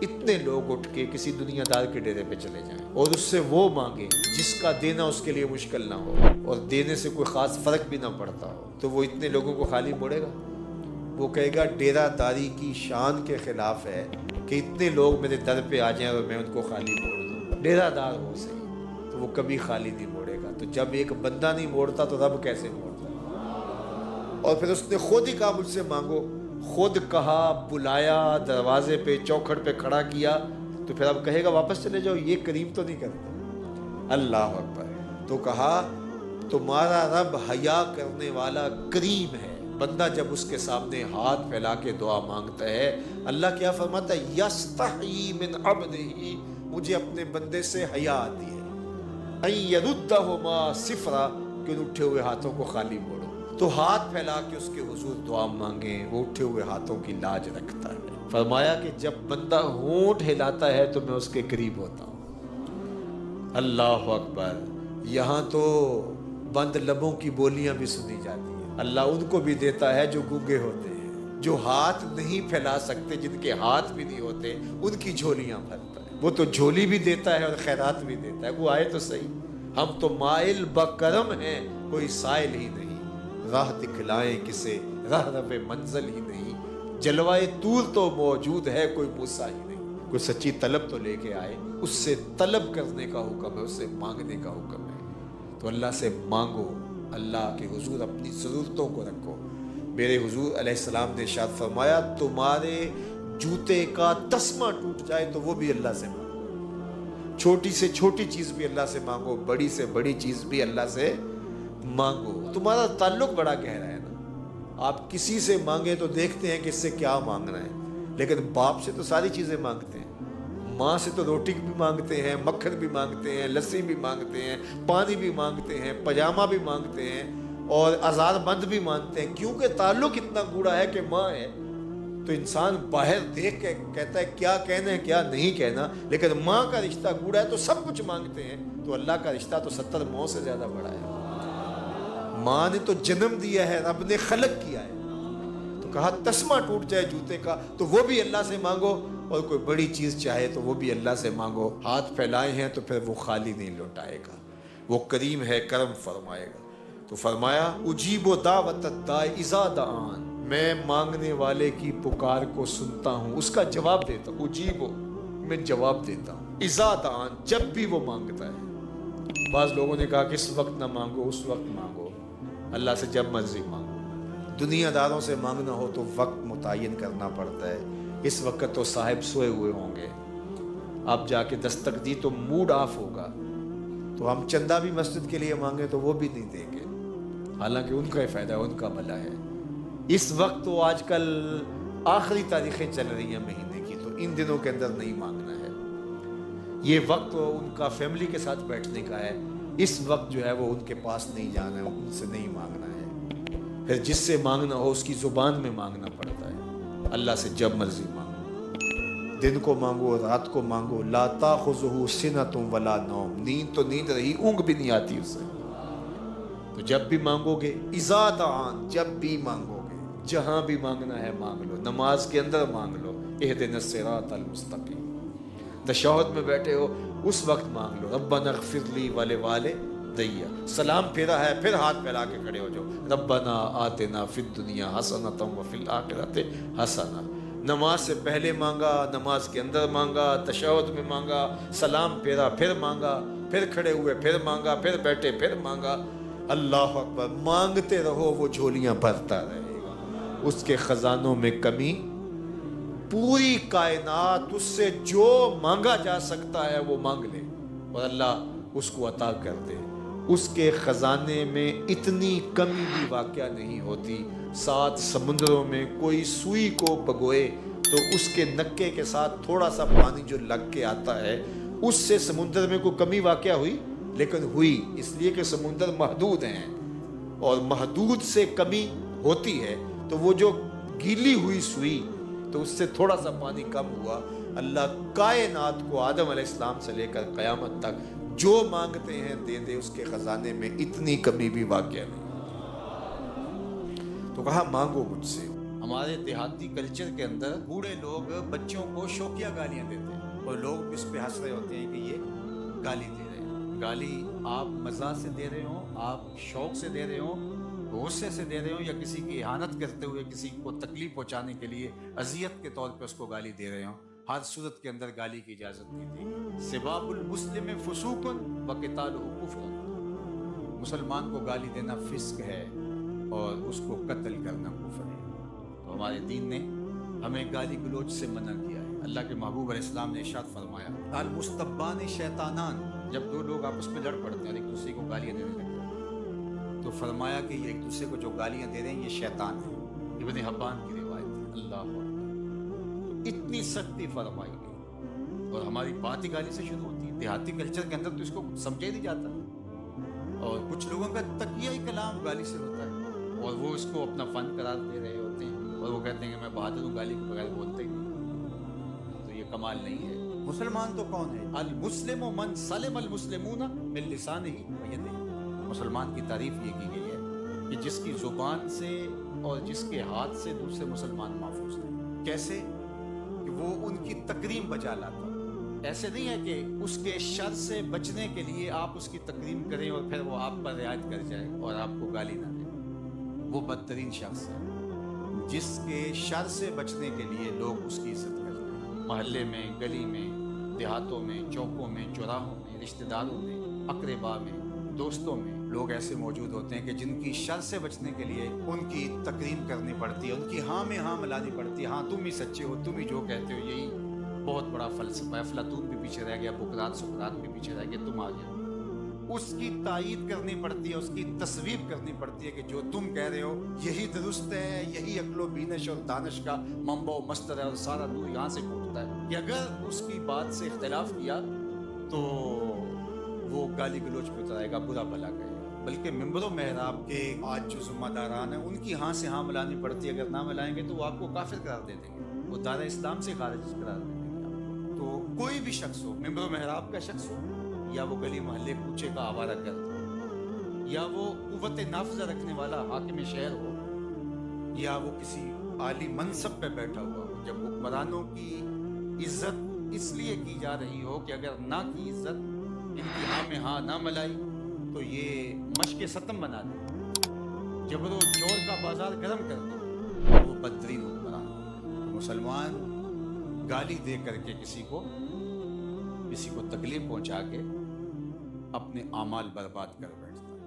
اتنے لوگ اٹھ کے کسی دنیا دار کے ڈیرے پہ چلے جائیں اور اس سے وہ مانگے جس کا دینا اس کے لیے مشکل نہ ہو اور دینے سے کوئی خاص فرق بھی نہ پڑتا ہو، تو وہ اتنے لوگوں کو خالی موڑے گا؟ وہ کہے گا ڈیرہ داری کی شان کے خلاف ہے کہ اتنے لوگ میرے در پہ آ جائیں اور میں ان کو خالی موڑ دوں۔ ڈیرہ دار ہو صحیح تو وہ کبھی خالی نہیں موڑے گا۔ تو جب ایک بندہ نہیں موڑتا تو رب کیسے موڑتا؟ اور پھر اس نے خود ہی کہا مجھ سے مانگو، خود کہا، بلایا، دروازے پہ چوکھٹ پہ کھڑا کیا، تو پھر اب کہے گا واپس چلے جاؤ؟ یہ کریم تو نہیں کرتا۔ اللہ اکبر۔ تو کہا تمہارا رب حیا کرنے والا کریم ہے۔ بندہ جب اس کے سامنے ہاتھ پھیلا کے دعا مانگتا ہے، اللہ کیا فرماتا ہے؟ یستحیی من عبدہ، مجھے اپنے بندے سے حیا آتی ہے، ان یردہما صفرا، کہ ان اٹھے ہوئے ہاتھوں کو خالی موڑو۔ تو ہاتھ پھیلا کے اس کے حضور دعا مانگیں، وہ اٹھے ہوئے ہاتھوں کی لاج رکھتا ہے۔ فرمایا کہ جب بندہ ہونٹ ہلاتا ہے تو میں اس کے قریب ہوتا ہوں۔ اللہ اکبر۔ یہاں تو بند لبوں کی بولیاں بھی سنی جاتی ہیں۔ اللہ ان کو بھی دیتا ہے جو گونگے ہوتے ہیں، جو ہاتھ نہیں پھیلا سکتے، جن کے ہاتھ بھی نہیں ہوتے، ان کی جھولیاں بھرتا ہے۔ وہ تو جھولی بھی دیتا ہے اور خیرات بھی دیتا ہے۔ وہ آئے تو صحیح، ہم تو مائل بکرم ہیں، کوئی سائل ہی نہیں، راہ دکھلائیں کسے راہ رب منزل ہی نہیں، جلوائے طور تو موجود ہے، کوئی موسیٰ ہی نہیں۔ کوئی سچی طلب تو لے کے آئے، اس سے طلب کرنے کا حکم ہے، اس سے مانگنے کا حکم ہے۔ تو اللہ سے مانگو، اللہ کے حضور اپنی ضرورتوں کو رکھو۔ میرے حضور علیہ السلام نے ارشاد فرمایا تمہارے جوتے کا تسمہ ٹوٹ جائے تو وہ بھی اللہ سے مانگو، چھوٹی سے چھوٹی چیز بھی اللہ سے مانگو، بڑی سے بڑی چیز بھی اللہ سے مانگو۔ تمہارا تعلق بڑا گہرا ہے نا، آپ کسی سے مانگے تو دیکھتے ہیں کہ اس سے کیا مانگنا ہے، لیکن باپ سے تو ساری چیزیں مانگتے ہیں، ماں سے تو روٹی بھی مانگتے ہیں، مکھن بھی مانگتے ہیں، لسی بھی مانگتے ہیں، پانی بھی مانگتے ہیں، پاجامہ بھی مانگتے ہیں، اور آزار بند بھی مانگتے ہیں، کیونکہ تعلق اتنا گوڑا ہے کہ ماں ہے۔ تو انسان باہر دیکھ کے کہتا ہے کیا کہنا ہے کیا نہیں کہنا، لیکن ماں کا رشتہ گوڑا ہے تو سب کچھ مانگتے ہیں۔ تو اللہ کا رشتہ تو 70 ماؤں سے زیادہ بڑا ہے۔ ماں نے تو جنم دیا ہے، رب نے خلق کیا ہے، تو کہا تسمہ ٹوٹ جائے جوتے کا تو وہ بھی اللہ سے مانگو، اور کوئی بڑی چیز چاہے تو وہ بھی اللہ سے مانگو۔ ہاتھ پھیلائے ہیں تو پھر وہ خالی نہیں لوٹائے گا، وہ کریم ہے، کرم فرمائے گا۔ تو فرمایا اجیب دعوت الداع اذا دعان، میں مانگنے والے کی پکار کو سنتا ہوں، اس کا جواب دیتا ہوں۔ اجیب، میں جواب دیتا ہوں، اذا دعان، جب بھی وہ مانگتا ہے۔ بعض لوگوں نے کہا کہ اس وقت نہ مانگو، اس وقت مانگو۔ اللہ سے جب مرضی مانگو۔ دنیا داروں سے مانگنا ہو تو وقت متعین کرنا پڑتا ہے۔ اس وقت تو صاحب سوئے ہوئے ہوں گے، آپ جا کے دستک دی تو موڈ آف ہوگا، تو ہم چندہ بھی مسجد کے لیے مانگے تو وہ بھی نہیں دیں گے، حالانکہ ان کا ہی فائدہ ہے، ان کا بھلا ہے۔ اس وقت تو آج کل آخری تاریخیں چل رہی ہیں مہینے کی، تو ان دنوں کے اندر نہیں مانگنا ہے۔ یہ وقت ان کا فیملی کے ساتھ بیٹھنے کا ہے، اس وقت جو ہے وہ ان کے پاس نہیں جانا ہے، ان سے نہیں مانگنا ہے۔ پھر جس سے مانگنا ہو اس کی زبان میں مانگنا پڑتا ہے۔ اللہ سے جب مرضی مانگو، دن کو مانگو، رات کو مانگو۔ لا تاخذہ سنۃ ولا نوم، نیند تو نیند رہی، اونگ بھی نہیں آتی اسے۔ تو جب بھی مانگو گے، اذا دعان، جب بھی مانگو گے، جہاں بھی مانگنا ہے مانگ لو، نماز کے اندر مانگ لو، اہدنا الصراط المستقیم۔ تشہد میں بیٹھے ہو اس وقت مانگ لو، ربنا اغفر لی ولوالدی، سلام پھیرا ہے پھر ہاتھ پھیلا کے کھڑے ہو جاؤ، ربنا آتنا فی الدنیا حسنۃ وفی الآخرۃ حسنہ۔ نماز سے پہلے مانگا، نماز کے اندر مانگا، تشہد میں مانگا، سلام پھیرا پھر مانگا، پھر کھڑے ہوئے پھر مانگا، پھر بیٹھے پھر مانگا۔ اللہ اکبر۔ مانگتے رہو، وہ جھولیاں بھرتا رہے گا، اس کے خزانوں میں کمی، پوری کائنات اس سے جو مانگا جا سکتا ہے وہ مانگ لے اور اللہ اس کو عطا کر دے۔ اس کے خزانے میں اتنی کمی بھی واقع نہیں ہوتی۔ 7 سمندروں میں کوئی سوئی کو بگوئے تو اس کے نکے کے ساتھ تھوڑا سا پانی جو لگ کے آتا ہے، اس سے سمندر میں کوئی کمی واقع ہوئی؟ لیکن ہوئی، اس لیے کہ سمندر محدود ہیں، اور محدود سے کمی ہوتی ہے، تو وہ جو گیلی ہوئی سوئی تو اس سے تھوڑا سا پانی کم ہوا۔ اللہ کائنات کو آدم علیہ السلام سے لے کر قیامت تک جو مانگتے ہیں دے دے، اس کے خزانے میں اتنی کمی بھی واقع نہیں۔ تو کہا مانگو مجھ سے۔ ہمارے دیہاتی کلچر کے اندر بوڑھے لوگ بچوں کو شوقیہ گالیاں دیتے ہیں اور لوگ بھی اس پہ ہنس رہے ہوتے ہیں کہ یہ گالی دے رہے ہیں. گالی آپ مزاح سے دے رہے ہوں، آپ شوق سے دے رہے ہوں، غصے سے دے رہے ہوں، یا کسی کی اہانت کرتے ہوئے کسی کو تکلیف پہنچانے کے لیے اذیت کے طور پہ اس کو گالی دے رہے ہوں، ہر صورت کے اندر گالی کی اجازت نہیں تھی. سباب المسلم فسوق وقتالہ کفر. مسلمان کو گالی دینا فسق ہے اور اس کو قتل کرنا کفر ہے. تو ہمارے دین نے ہمیں گالی گلوچ سے منع کیا ہے. اللہ کے محبوب علیہ السلام نے ارشاد فرمایا المستبان شیطانان. جب دو لوگ آپس میں لڑ پڑتے ہیں اور ایک دوسرے کو گالیاں دینے لگتے ہیں تو فرمایا کہ یہ ایک دوسرے کو جو گالیاں دے رہے ہیں یہ شیطان ہے. ابن حبان کی روایت ہے. اللہ اکبر. اتنی سختی فرمائی گئی اور ہماری بات ہی گالی سے شروع ہوتی ہے. دیہاتی کلچر کے اندر تو اس کو سمجھا ہی نہیں جاتا اور کچھ لوگوں کا تقیہ ہی کلام گالی سے ہوتا ہے اور وہ اس کو اپنا فن قرار دے رہے ہوتے ہیں اور وہ کہتے ہیں کہ میں بہادر ہوں، گالی کے بغیر بولتے ہی نہیں. تو یہ کمال نہیں ہے. مسلمان تو کون ہے؟ المسلم من سلم المسلمون من لسانہ و یدہ. مسلمان کی تعریف یہ کی گئی ہے کہ جس کی زبان سے اور جس کے ہاتھ سے دوسرے مسلمان محفوظ ہیں. کیسے؟ کہ وہ ان کی تکریم بجا لاتا. ایسے نہیں ہے کہ اس کے شر سے بچنے کے لیے آپ اس کی تکریم کریں اور پھر وہ آپ پر رعایت کر جائے اور آپ کو گالی نہ دے. وہ بدترین شخص ہے جس کے شر سے بچنے کے لیے لوگ اس کی عزت کرتے ہیں. محلے میں، گلی میں، دیہاتوں میں، چوکوں میں، چوراہوں میں، رشتہ داروں میں، اقربا میں، دوستوں میں لوگ ایسے موجود ہوتے ہیں کہ جن کی شر سے بچنے کے لیے ان کی تکریم کرنی پڑتی ہے، ان کی ہاں میں ہاں ملانی پڑتی ہے. ہاں تم ہی سچے ہو، تم ہی جو کہتے ہو یہی بہت بڑا فلسفہ ہے. افلاطون بھی پیچھے رہ گیا، بقراط سقراط بھی پیچھے رہ گیا، تم آ گیا. اس کی تائید کرنی پڑتی ہے، اس کی تصویب کرنی پڑتی ہے کہ جو تم کہہ رہے ہو یہی درست ہے، یہی عقل و بینش اور دانش کا منبع و مصدر ہے اور سارا نور یہاں سے پھوٹتا ہے. کہ اگر اس کی بات سے اختلاف کیا تو وہ گالی گلوچ پہ اتر آئے گا، برا بھلا کہے گا. بلکہ ممبر و محراب کے آج جو ذمہ داران ہیں ان کی ہاں سے ہاں ملانی پڑتی ہے. اگر نہ ملائیں گے تو وہ آپ کو کافر قرار دے دیں گے، وہ دار اسلام سے خارج قرار دے دیں گے آپ کو. تو کوئی بھی شخص ہو، ممبر و محراب کا شخص ہو یا وہ گلی محلے کوچے کا آوارہ گرد ہو یا وہ قوت نافذہ رکھنے والا حاکم شہر ہو یا وہ کسی عالی منصب پہ بیٹھا ہوا ہو، جب حکمرانوں کی عزت اس لیے کی جا رہی ہو کہ اگر نہ کی عزت، ان کی ہاں میں ہاں نہ ملائی تو یہ مشق ستم بنا دے، جبر و جور کا بازار گرم کر دے، وہ بدترین حکمران. تو مسلمان گالی دے کر کے کسی کو تکلیف پہنچا کے اپنے اعمال برباد کر بیٹھتے.